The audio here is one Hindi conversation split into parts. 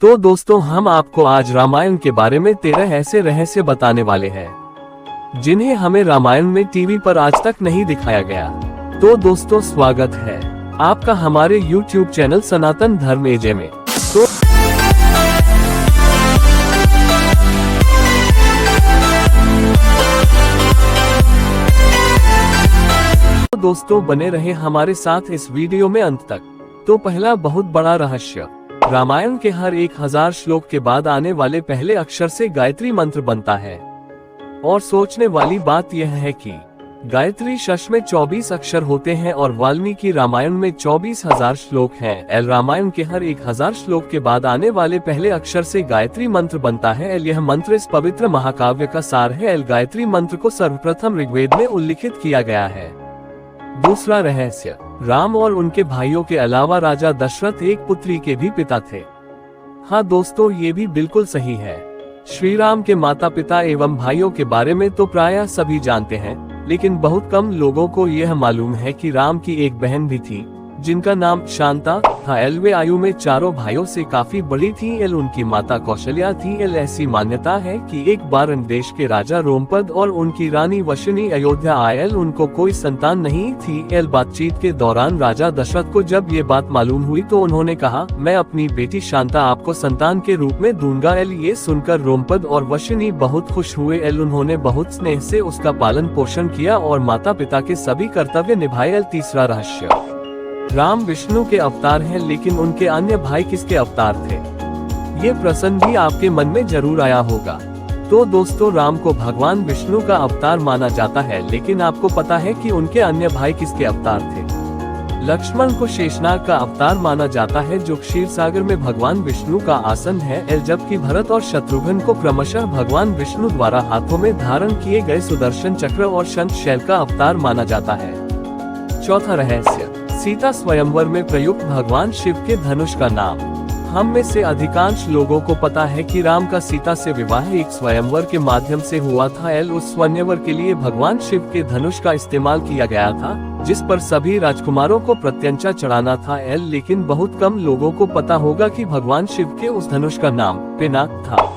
तो दोस्तों हम आपको आज रामायण के बारे में 13 ऐसे रहस्य बताने वाले हैं जिन्हें हमें रामायण में टीवी पर आज तक नहीं दिखाया गया। तो दोस्तों स्वागत है आपका हमारे YouTube चैनल सनातन धर्म एजे में। तो दोस्तों बने रहे हमारे साथ इस वीडियो में अंत तक। तो पहला बहुत बड़ा रहस्य, रामायण के हर 1000 श्लोक के बाद आने वाले पहले अक्षर से गायत्री मंत्र बनता है। और सोचने वाली बात यह है कि गायत्री शश में 24 अक्षर होते हैं और वाल्मीकि रामायण में 24,000 श्लोक हैं। रामायण के हर 1000 श्लोक के बाद आने वाले पहले अक्षर से गायत्री मंत्र बनता है। यह मंत्र इस पवित्र महाकाव्य का सार है। गायत्री मंत्र को सर्वप्रथम ऋग्वेद में उल्लिखित किया गया है। दूसरा रहस्य, राम और उनके भाइयों के अलावा राजा दशरथ एक पुत्री के भी पिता थे। हाँ दोस्तों, ये भी बिल्कुल सही है। श्री राम के माता पिता एवं भाइयों के बारे में तो प्रायः सभी जानते हैं, लेकिन बहुत कम लोगों को यह मालूम है कि राम की एक बहन भी थी जिनका नाम शांता था। वे आयु में चारों भाइयों से काफी बड़ी थी। उनकी माता कौशल्या थी। ऐसी मान्यता है कि एक बार देश के राजा रोमपद और उनकी रानी वशिनी अयोध्या आए। उनको कोई संतान नहीं थी। बातचीत के दौरान राजा दशरथ को जब ये बात मालूम हुई तो उन्होंने कहा, मैं अपनी बेटी शांता आपको संतान के रूप में दूंगा। ये सुनकर रोमपद और वशिनी बहुत खुश हुए। उन्होंने बहुत स्नेह से उसका पालन पोषण किया और माता पिता के सभी कर्तव्य निभाए। तीसरा रहस्य, राम विष्णु के अवतार हैं, लेकिन उनके अन्य भाई किसके अवतार थे? ये प्रश्न भी आपके मन में जरूर आया होगा। तो दोस्तों, राम को भगवान विष्णु का अवतार माना जाता है, लेकिन आपको पता है कि उनके अन्य भाई किसके अवतार थे? लक्ष्मण को शेषनाग का अवतार माना जाता है, जो क्षीर सागर में भगवान विष्णु का आसन है। जबकि भरत और शत्रुघ्न को क्रमशः भगवान विष्णु द्वारा हाथों में धारण किए गए सुदर्शन चक्र और शंख शैल का अवतार माना जाता है। चौथा रहस्य, सीता स्वयंवर में प्रयुक्त भगवान शिव के धनुष का नाम। हम में से अधिकांश लोगों को पता है कि राम का सीता से विवाह एक स्वयंवर के माध्यम से हुआ था। उस स्वयंवर के लिए भगवान शिव के धनुष का इस्तेमाल किया गया था, जिस पर सभी राजकुमारों को प्रत्यंचा चढ़ाना था। लेकिन बहुत कम लोगों को पता होगा कि भगवान शिव के उस धनुष का नाम पिनाक था।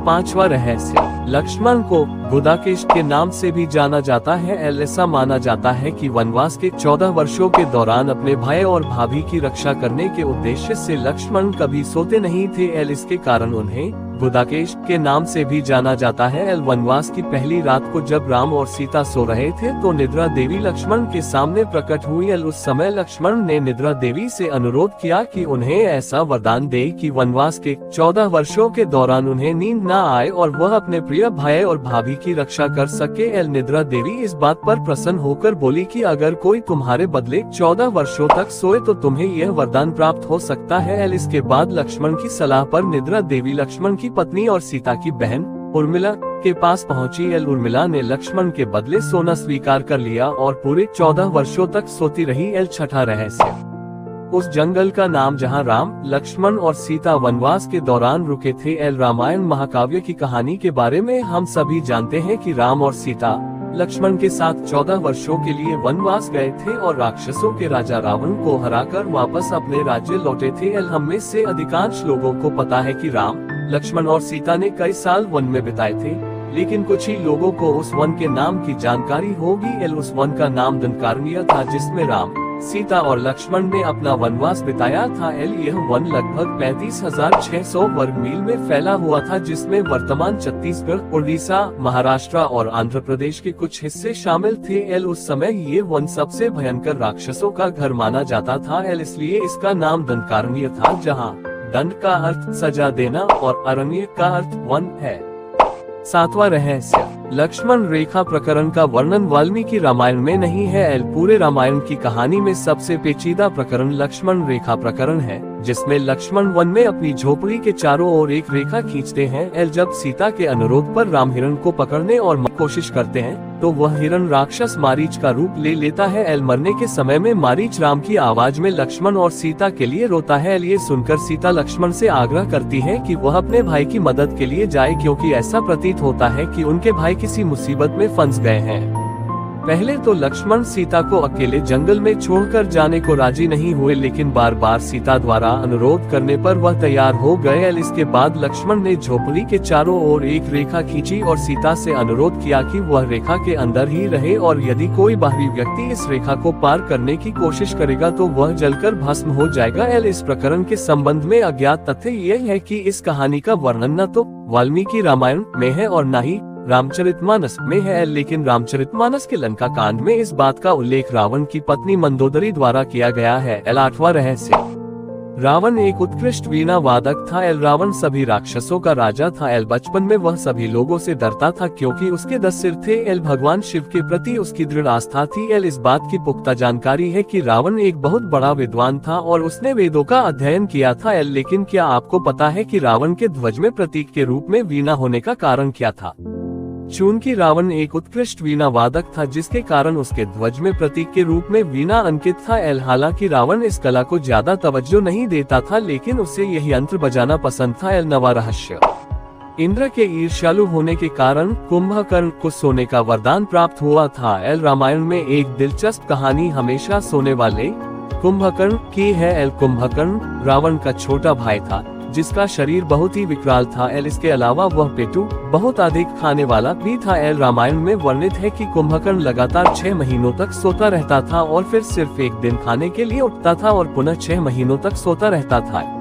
पांचवा रहस्य, लक्ष्मण को गुदाकेश के नाम से भी जाना जाता है। ऐसा माना जाता है कि वनवास के 14 वर्षों के दौरान अपने भाई और भाभी की रक्षा करने के उद्देश्य से लक्ष्मण कभी सोते नहीं थे। इसके कारण उन्हें गुदाकेश के नाम से भी जाना जाता है। वनवास की पहली रात को जब राम और सीता सो रहे थे तो निद्रा देवी लक्ष्मण के सामने प्रकट हुई। उस समय लक्ष्मण ने निद्रा देवी से अनुरोध किया कि उन्हें ऐसा वरदान दे कि वनवास के 14 वर्षों के दौरान उन्हें नींद न आए और वह अपने प्रिय भाई और भाभी की रक्षा कर सके। निद्रा देवी इस बात पर प्रसन्न होकर बोली कि अगर कोई तुम्हारे बदले 14 वर्षों तक सोए तो तुम्हें यह वरदान प्राप्त हो सकता है। इसके बाद लक्ष्मण की सलाह पर निद्रा देवी लक्ष्मण की पत्नी और सीता की बहन उर्मिला के पास पहुंची। उर्मिला ने लक्ष्मण के बदले सोना स्वीकार कर लिया और पूरे 14 वर्षों तक सोती रही। छठा रहस्य, उस जंगल का नाम जहां राम, लक्ष्मण और सीता वनवास के दौरान रुके थे। रामायण महाकाव्य की कहानी के बारे में हम सभी जानते हैं कि राम और सीता लक्ष्मण के साथ 14 वर्षों के लिए वनवास गए थे और राक्षसों के राजा रावण को हराकर वापस अपने राज्य लौटे थे। हम में से अधिकांश लोगों को पता है कि राम, लक्ष्मण और सीता ने कई साल वन में बिताए थे, लेकिन कुछ ही लोगों को उस वन के नाम की जानकारी होगी। उस वन का नाम दंडकारण्य था, जिसमें राम, सीता और लक्ष्मण ने अपना वनवास बिताया था। यह वन लगभग 35,600 वर्ग मील में फैला हुआ था, जिसमें वर्तमान छत्तीसगढ़, उड़ीसा, महाराष्ट्र और आंध्र प्रदेश के कुछ हिस्से शामिल थे। उस समय ये वन सबसे भयंकर राक्षसों का घर माना जाता था। इसलिए इसका नाम दंडकारण्य था, जहाँ दंड का अर्थ सजा देना और अरण्य का अर्थ वन है। सातवां रहस्य, लक्ष्मण रेखा प्रकरण का वर्णन वाल्मीकि रामायण में नहीं है। पूरे रामायण की कहानी में सबसे पेचीदा प्रकरण लक्ष्मण रेखा प्रकरण है, जिसमें लक्ष्मण वन में अपनी झोपड़ी के चारों ओर एक रेखा खींचते हैं। जब सीता के अनुरोध पर राम हिरण को पकड़ने और कोशिश करते हैं तो वह हिरण राक्षस मारीच का रूप ले लेता है। मरने के समय में मारीच राम की आवाज में लक्ष्मण और सीता के लिए रोता है। ये सुनकर सीता लक्ष्मण से आग्रह करती है कि वह अपने भाई की मदद के लिए जाए, क्योंकि ऐसा प्रतीत होता है कि उनके भाई किसी मुसीबत में फंस गए हैं। पहले तो लक्ष्मण सीता को अकेले जंगल में छोड़कर जाने को राजी नहीं हुए, लेकिन बार बार सीता द्वारा अनुरोध करने पर वह तैयार हो गए। इसके बाद लक्ष्मण ने झोपड़ी के चारों ओर एक रेखा खींची और सीता से अनुरोध किया कि वह रेखा के अंदर ही रहे और यदि कोई बाहरी व्यक्ति इस रेखा को पार करने की कोशिश करेगा तो वह जलकर भस्म हो जाएगा। इस प्रकरण के संबंध में अज्ञात तथ्य यह है कि इस कहानी का वर्णन न तो वाल्मीकि रामायण में है और न ही रामचरितमानस में है, लेकिन रामचरितमानस के लंका कांड में इस बात का उल्लेख रावण की पत्नी मंदोदरी द्वारा किया गया है। 8वां रहस्य, रावण एक उत्कृष्ट वीणा वादक था। रावण सभी राक्षसों का राजा था। बचपन में वह सभी लोगों से डरता था क्योंकि उसके 10 सिर थे। भगवान शिव के प्रति उसकी दृढ़ आस्था थी। इस बात की पुख्ता जानकारी है कि रावण एक बहुत बड़ा विद्वान था और उसने वेदों का अध्ययन किया था। लेकिन क्या आपको पता है कि रावण के ध्वज में प्रतीक के रूप में वीणा होने का कारण क्या था? चूंकि रावण एक उत्कृष्ट वीणा वादक था, जिसके कारण उसके ध्वज में प्रतीक के रूप में वीणा अंकित था। हालांकि रावण इस कला को ज्यादा तवज्जो नहीं देता था, लेकिन उसे यही यंत्र बजाना पसंद था। 9वां रहस्य, इंद्र के ईर्ष्यालु होने के कारण कुंभकर्ण को सोने का वरदान प्राप्त हुआ था। रामायण में एक दिलचस्प कहानी हमेशा सोने वाले कुंभकर्ण की है। कुंभकर्ण रावण का छोटा भाई था जिसका शरीर बहुत ही विकराल था। इसके अलावा वह पेटू बहुत अधिक खाने वाला भी था। रामायण में वर्णित है कि कुंभकर्ण लगातार 6 महीनों तक सोता रहता था और फिर सिर्फ एक दिन खाने के लिए उठता था और पुनः 6 महीनों तक सोता रहता था।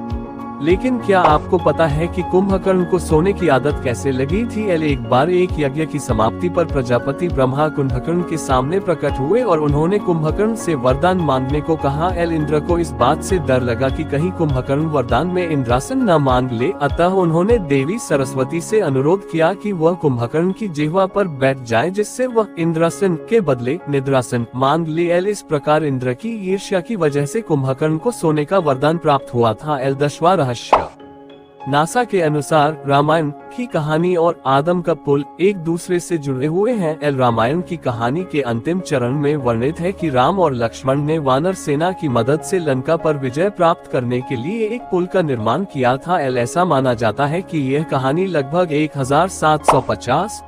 लेकिन क्या आपको पता है कि कुंभकर्ण को सोने की आदत कैसे लगी थी? एक बार एक यज्ञ की समाप्ति पर प्रजापति ब्रह्मा कुंभकर्ण के सामने प्रकट हुए और उन्होंने कुंभकर्ण से वरदान मांगने को कहा। इंद्र को इस बात से डर लगा कि कहीं कुंभकर्ण वरदान में इंद्रासन न मांग ले, अतः उन्होंने देवी सरस्वती से अनुरोध किया कि वह कुंभकर्ण की जिह्वा पर बैठ जाए, जिससे वह इंद्रासन के बदले निद्रासन मांग ले। इस प्रकार इंद्र की ईर्ष्या की वजह से कुंभकर्ण को सोने का वरदान प्राप्त हुआ था। 10वां रहस्य, नासा के अनुसार रामायण की कहानी और आदम का पुल एक दूसरे से जुड़े हुए हैं। रामायण की कहानी के अंतिम चरण में वर्णित है कि राम और लक्ष्मण ने वानर सेना की मदद से लंका पर विजय प्राप्त करने के लिए एक पुल का निर्माण किया था। ऐसा माना जाता है कि यह कहानी लगभग 1750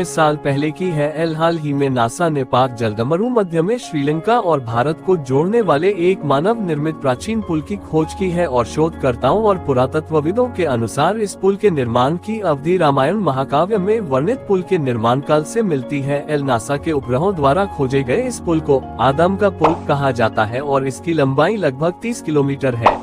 साल पहले की है। हाल ही में नासा ने पाक जलदमरू मध्य में श्रीलंका और भारत को जोड़ने वाले एक मानव निर्मित प्राचीन पुल की खोज की है और शोधकर्ताओं और पुरातत्वविदों के अनुसार इस पुल के निर्माण की अवधि रामायण महाकाव्य में वर्णित पुल के निर्माण काल से मिलती है। नासा के उपग्रहों द्वारा खोजे गए इस पुल को आदम का पुल कहा जाता है और इसकी लंबाई लगभग 30 किलोमीटर है।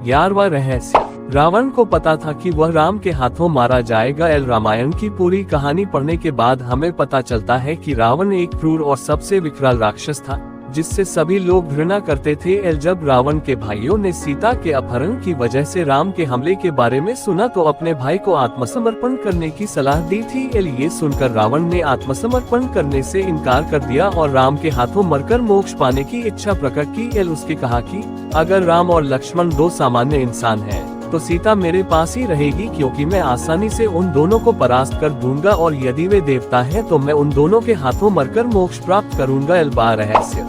11वां रहस्य, रावण को पता था कि वह राम के हाथों मारा जाएगा। रामायण की पूरी कहानी पढ़ने के बाद हमें पता चलता है कि रावण एक क्रूर और सबसे विकराल राक्षस था जिससे सभी लोग घृणा करते थे। जब रावण के भाइयों ने सीता के अपहरण की वजह से राम के हमले के बारे में सुना तो अपने भाई को आत्मसमर्पण करने की सलाह दी थी। ये सुनकर रावण ने आत्मसमर्पण करने से इनकार कर दिया और राम के हाथों मरकर मोक्ष पाने की इच्छा प्रकट की। उसके कहा कि अगर राम और लक्ष्मण 2 सामान्य इंसान हैं, तो सीता मेरे पास ही रहेगी क्योंकि मैं आसानी से उन दोनों को परास्त कर दूंगा और यदि वे देवता हैं तो मैं उन दोनों के हाथों मरकर मोक्ष प्राप्त करूंगा। 12वां रहस्य,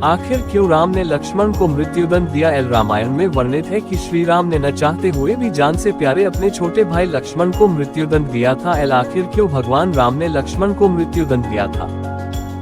आखिर क्यों राम ने लक्ष्मण को मृत्युदंड दिया? रामायण में वर्णित है कि श्री राम ने न चाहते हुए भी जान से प्यारे अपने छोटे भाई लक्ष्मण को मृत्युदंड दिया था। आखिर क्यों भगवान राम ने लक्ष्मण को मृत्युदंड दिया था?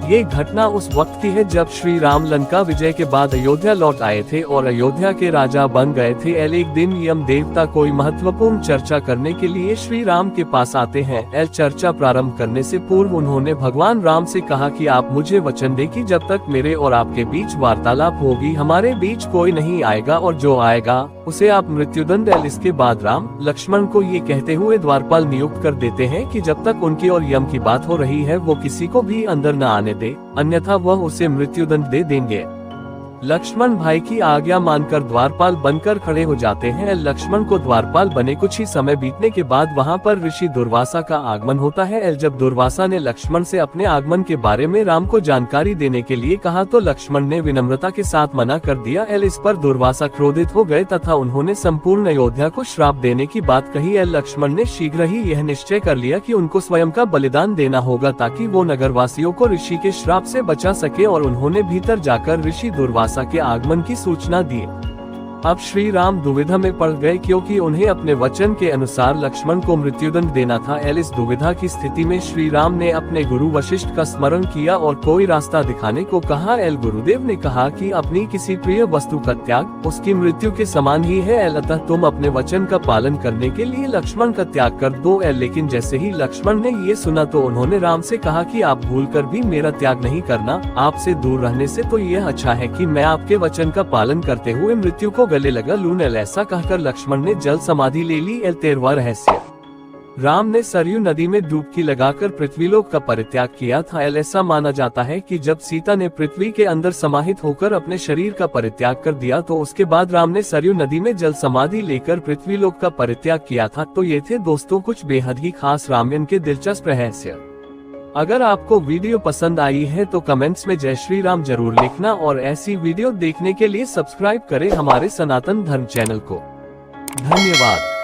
ये घटना उस वक्त की है जब श्री राम लंका विजय के बाद अयोध्या लौट आए थे और अयोध्या के राजा बन गए थे। एक दिन यम देवता कोई महत्वपूर्ण चर्चा करने के लिए श्री राम के पास आते हैं। चर्चा प्रारंभ करने से पूर्व उन्होंने भगवान राम से कहा कि आप मुझे वचन दें कि जब तक मेरे और आपके बीच वार्तालाप होगी हमारे बीच कोई नहीं आएगा और जो आएगा उसे आप मृत्युदंड। इसके बाद राम लक्ष्मण को ये कहते हुए द्वारपाल नियुक्त कर देते हैं कि जब तक उनकी और यम की बात हो रही है वो किसी को भी अंदर न आने दे, अन्यथा वह उसे मृत्युदंड दे देंगे। लक्ष्मण भाई की आज्ञा मानकर द्वारपाल बनकर खड़े हो जाते हैं। लक्ष्मण को द्वारपाल बने कुछ ही समय बीतने के बाद वहां पर ऋषि दुर्वासा का आगमन होता है। जब दुर्वासा ने लक्ष्मण से अपने आगमन के बारे में राम को जानकारी देने के लिए कहा तो लक्ष्मण ने विनम्रता के साथ मना कर दिया। इस पर दुर्वासा क्रोधित हो गए तथा उन्होंने संपूर्ण अयोध्या को श्राप देने की बात कही। लक्ष्मण ने शीघ्र ही यह निश्चय कर लिया कि उनको स्वयं का बलिदान देना होगा ताकि वो नगरवासियों को ऋषि के श्राप से बचा सके और उन्होंने भीतर जाकर ऋषि दुर्वासा के आगमन की सूचना दी। अब श्री राम दुविधा में पड़ गए क्योंकि उन्हें अपने वचन के अनुसार लक्ष्मण को मृत्युदंड देना था। इस दुविधा की स्थिति में श्री राम ने अपने गुरु वशिष्ठ का स्मरण किया और कोई रास्ता दिखाने को कहा। गुरुदेव ने कहा कि अपनी किसी प्रिय वस्तु का त्याग उसकी मृत्यु के समान ही है। अतः तुम अपने वचन का पालन करने के लिए लक्ष्मण का त्याग कर दो। लेकिन जैसे ही लक्ष्मण ने ये सुना तो उन्होंने राम से कहा कि आप भूलकर भी मेरा त्याग नहीं करना। आपसे दूर रहने से तो यह अच्छा है कि मैं आपके वचन का पालन करते हुए मृत्यु को गले लगा लूं। ऐसा कहकर लक्ष्मण ने जल समाधि ले ली। 13वां रहस्य, राम ने सरयू नदी में डुबकी लगाकर पृथ्वीलोक का परित्याग किया था। ऐसा माना जाता है कि जब सीता ने पृथ्वी के अंदर समाहित होकर अपने शरीर का परित्याग कर दिया तो उसके बाद राम ने सरयू नदी में जल समाधि लेकर पृथ्वीलोक का परित्याग किया था। तो ये थे दोस्तों कुछ बेहद ही खास रामायण के दिलचस्प रहस्य। अगर आपको वीडियो पसंद आई है तो कमेंट्स में जय श्री राम जरूर लिखना और ऐसी वीडियो देखने के लिए सब्सक्राइब करें हमारे सनातन धर्म चैनल को। धन्यवाद।